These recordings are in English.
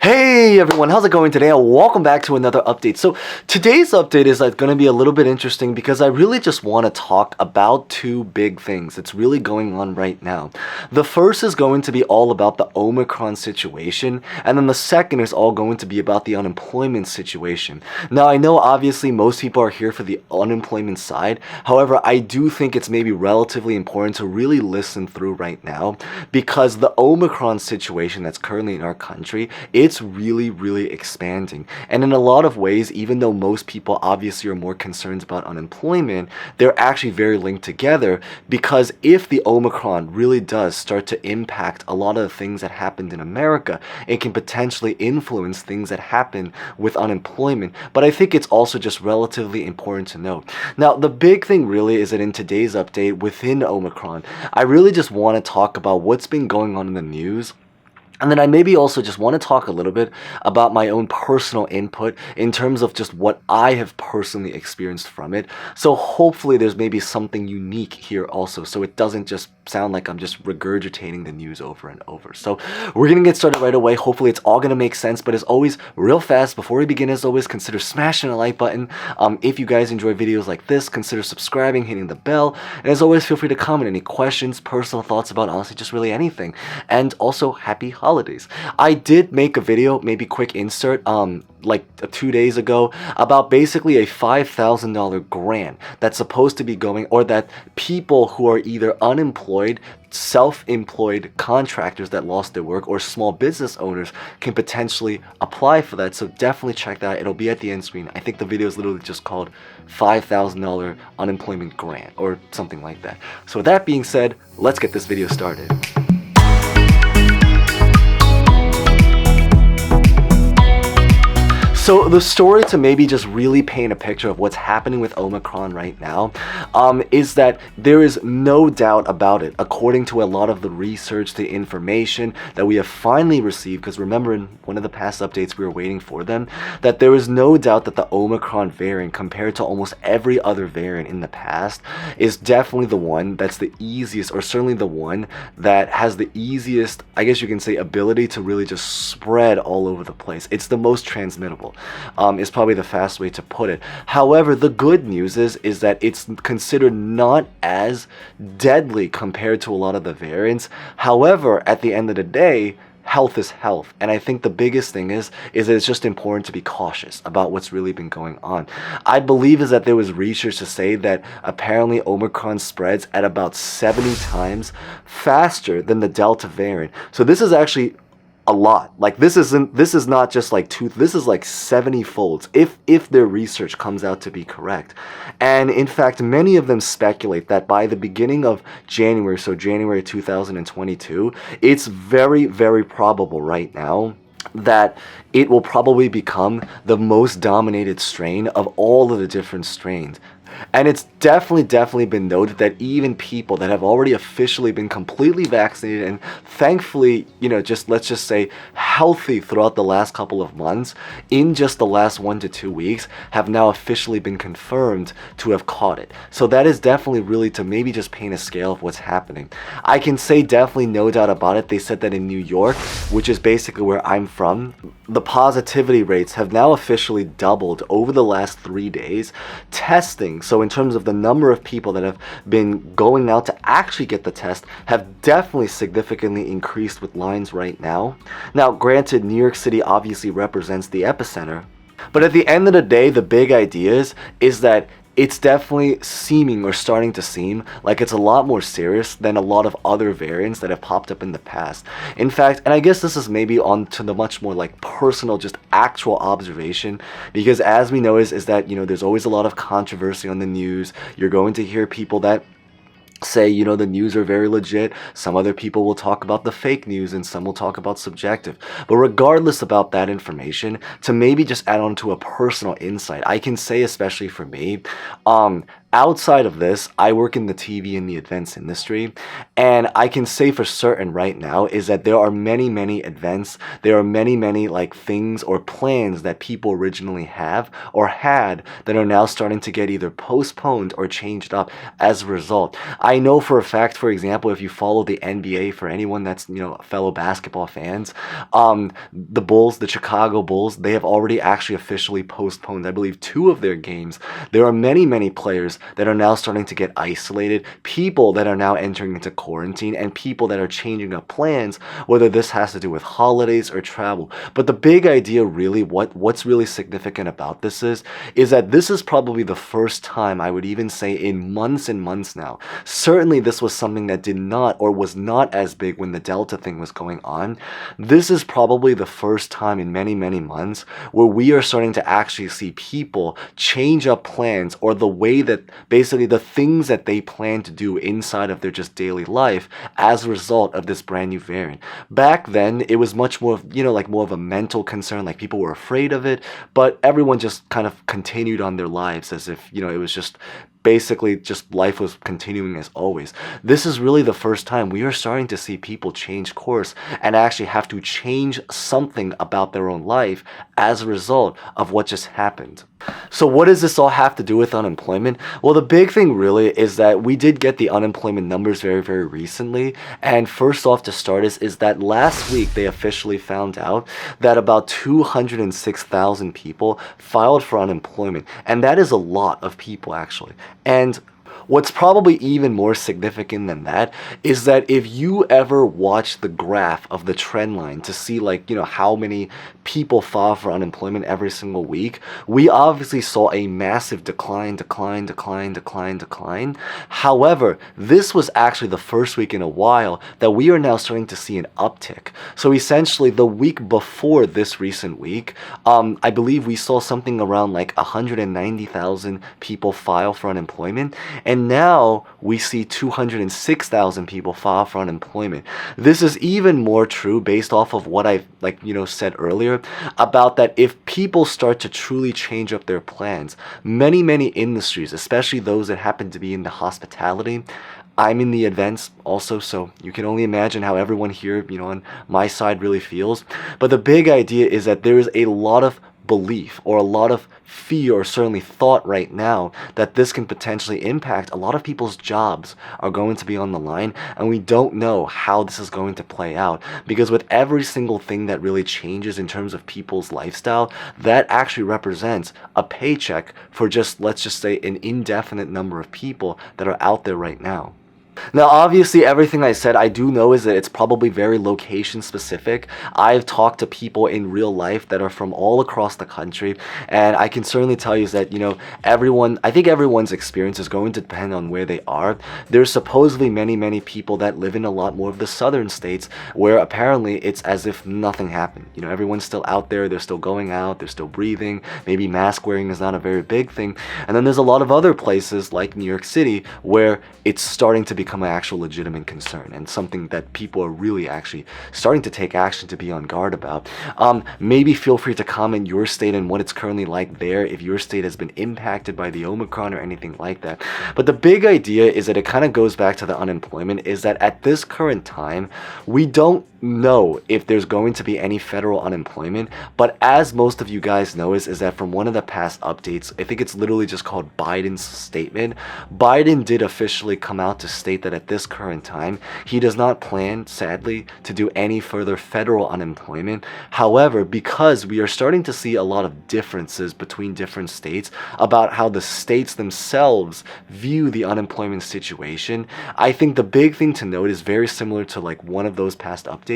Hey everyone, how's it going today? And welcome back to another update. So today's update is going to be a little bit interesting because I really just want to talk about two big things that's really going on right now. The first is going to be all about the Omicron situation, and then the second is all going to be about the unemployment situation. Now I know obviously most people are here for the unemployment side. However, I do think it's maybe relatively important to really listen through right now because the Omicron situation that's currently in our country, it's really expanding. And in a lot of ways, even though most people obviously are more concerned about unemployment, they're actually very linked together, because if the Omicron really does start to impact a lot of the things that happened in America, it can potentially influence things that happen with unemployment. But I think it's also just relatively important to note. Now, the big thing really is that in today's update within Omicron, I really just want to talk about what's been going on in the news. And then I maybe also just want to talk a little bit about my own personal input in terms of just what I have personally experienced from it. So hopefully there's maybe something unique here also, so it doesn't just sound like I'm just regurgitating the news over and over. So we're going to get started right away. Hopefully it's all going to make sense, but as always, real fast, before we begin, as always, consider smashing the like button. If you guys enjoy videos like this, consider subscribing, hitting the bell, and as always, feel free to comment any questions, personal thoughts about honestly just really anything. And also, happy holidays. I did make a video, maybe quick insert, like 2 days ago, about basically a $5,000 grant that's supposed to be going, or that people who are either unemployed, self-employed contractors that lost their work, or small business owners can potentially apply for that. So definitely check that out. It'll be at the end screen. I think the video is literally just called $5,000 unemployment grant or something like that. So with that being said, let's get this video started. So the story, to maybe just really paint a picture of what's happening with Omicron right now, is that there is no doubt about it, according to a lot of the research, the information that we have finally received, because remember in one of the past updates we were waiting for them, that there is no doubt that the Omicron variant, compared to almost every other variant in the past, is definitely the one that's the easiest, or certainly the one that has the easiest, I guess you can say, ability to really just spread all over the place. It's the most transmittable. Is probably the fast way to put it. However, the good news is that it's considered not as deadly compared to a lot of the variants. However, at the end of the day, health is health, and I think the biggest thing is that it's just important to be cautious about what's really been going on. I believe is that there was research to say that apparently Omicron spreads at about 70 times faster than the Delta variant. So this is actually a lot. Like this is not just like this is like 70 folds if their research comes out to be correct. And in fact, many of them speculate that by the beginning of January, so January 2022, it's very probable right now that it will probably become the most dominated strain of all of the different strains. And it's definitely been noted that even people that have already officially been completely vaccinated and thankfully, let's just say healthy throughout the last couple of months, in just the last 1 to 2 weeks, have now officially been confirmed to have caught it. So that is definitely really to maybe just paint a scale of what's happening. I can say definitely no doubt about it. They said that in New York, which is basically where I'm from, the positivity rates have now officially doubled over the last 3 days. Testing, so in terms of the number of people that have been going out to actually get the test, have definitely significantly increased with lines right now. Now, granted, New York City obviously represents the epicenter, but at the end of the day, the big idea is that it's definitely seeming, or starting to seem, like it's a lot more serious than a lot of other variants that have popped up in the past. In fact, and I guess this is maybe on to the much more like personal, just actual observation, because as we know is that, there's always a lot of controversy on the news. You're going to hear people that say, the news are very legit. Some other people will talk about the fake news, and some will talk about subjective. But regardless about that information, to maybe just add on to a personal insight, I can say, especially for me, outside of this, I work in the TV and the events industry, and I can say for certain right now is that there are many events, there are many like things or plans that people originally have or had that are now starting to get either postponed or changed up as a result. I know for a fact, for example, if you follow the NBA, for anyone that's, fellow basketball fans, the Bulls, the Chicago Bulls, they have already actually officially postponed, I believe, 2 of their games. There are many players that are now starting to get isolated, people that are now entering into quarantine, and people that are changing up plans, whether this has to do with holidays or travel. But the big idea really, what's really significant about this is that this is probably the first time, I would even say, in months and months now. Certainly this was something that did not or was not as big when the Delta thing was going on. This is probably the first time in many months where we are starting to actually see people change up plans, or the way that basically the things that they plan to do inside of their just daily life as a result of this brand new variant. Back then, it was much more of, like more of a mental concern, like people were afraid of it, but everyone just kind of continued on their lives as if, it was just basically just life was continuing as always. This is really the first time we are starting to see people change course and actually have to change something about their own life as a result of what just happened. So what does this all have to do with unemployment? Well, the big thing really is that we did get the unemployment numbers very recently. And first off, to start is that last week they officially found out that about 206,000 people filed for unemployment. And that is a lot of people, actually. And what's probably even more significant than that is that if you ever watch the graph of the trend line to see, like, how many people file for unemployment every single week, we obviously saw a massive decline. However, this was actually the first week in a while that we are now starting to see an uptick. So essentially the week before this recent week, I believe we saw something around like 190,000 people file for unemployment. And now we see 206,000 people file for unemployment. This is even more true based off of what I've said earlier about that if people start to truly change up their plans, many industries, especially those that happen to be in the hospitality, I'm in the events also, so you can only imagine how everyone here, on my side really feels. But the big idea is that there is a lot of belief or a lot of fear, or certainly thought right now, that this can potentially impact a lot of people's jobs are going to be on the line, and we don't know how this is going to play out, because with every single thing that really changes in terms of people's lifestyle, that actually represents a paycheck for just, let's just say, an indefinite number of people that are out there right now. Now, obviously, everything I said, I do know is that it's probably very location specific. I've talked to people in real life that are from all across the country, and I can certainly tell you is that, I think everyone's experience is going to depend on where they are. There's supposedly many people that live in a lot more of the southern states where apparently it's as if nothing happened. Everyone's still out there, they're still going out, they're still breathing, maybe mask wearing is not a very big thing. And then there's a lot of other places like New York City where it's starting to become an actual legitimate concern and something that people are really actually starting to take action to be on guard about. Maybe feel free to comment your state and what it's currently like there, if your state has been impacted by the Omicron or anything like that. But the big idea is that it kind of goes back to the unemployment, is that at this current time, we don't know if there's going to be any federal unemployment, but as most of you guys know is that from one of the past updates, I think it's literally just called Biden's statement, Biden did officially come out to state that at this current time, he does not plan, sadly, to do any further federal unemployment. However, because we are starting to see a lot of differences between different states about how the states themselves view the unemployment situation, I think the big thing to note is very similar to like one of those past updates,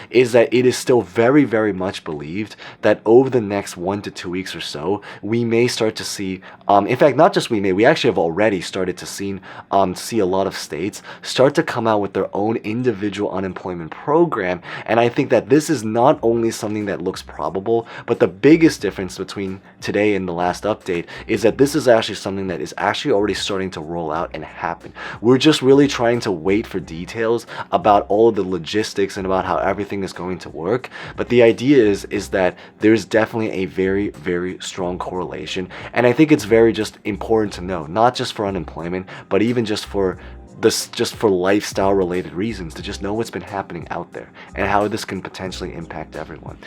is that it is still very much believed that over the next 1 to 2 weeks or so, we may start to see, in fact, not just we actually have already started to see a lot of states states start to come out with their own individual unemployment program. And I think that this is not only something that looks probable, but the biggest difference between today and the last update is that this is actually something that is actually already starting to roll out and happen. We're just really trying to wait for details about all of the logistics and about how everything is going to work. But the idea is that there's definitely a very, very strong correlation. And I think it's very just important to know, not just for unemployment, but even just for lifestyle related reasons, to just know what's been happening out there and how this can potentially impact everyone.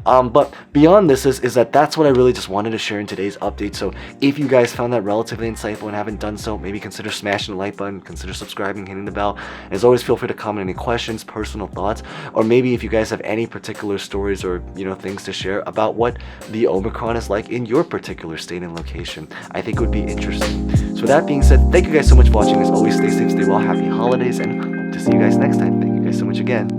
But beyond this is that that's what I really just wanted to share in today's update. So if you guys found that relatively insightful and haven't done so, maybe consider smashing the like button, consider subscribing, hitting the bell. And as always, feel free to comment any questions, personal thoughts, or maybe if you guys have any particular stories or things to share about what the Omicron is like in your particular state and location. I think it would be interesting. So with that being said, thank you guys so much for watching. As always, stay safe, stay well, happy holidays, and hope to see you guys next time. Thank you guys so much again.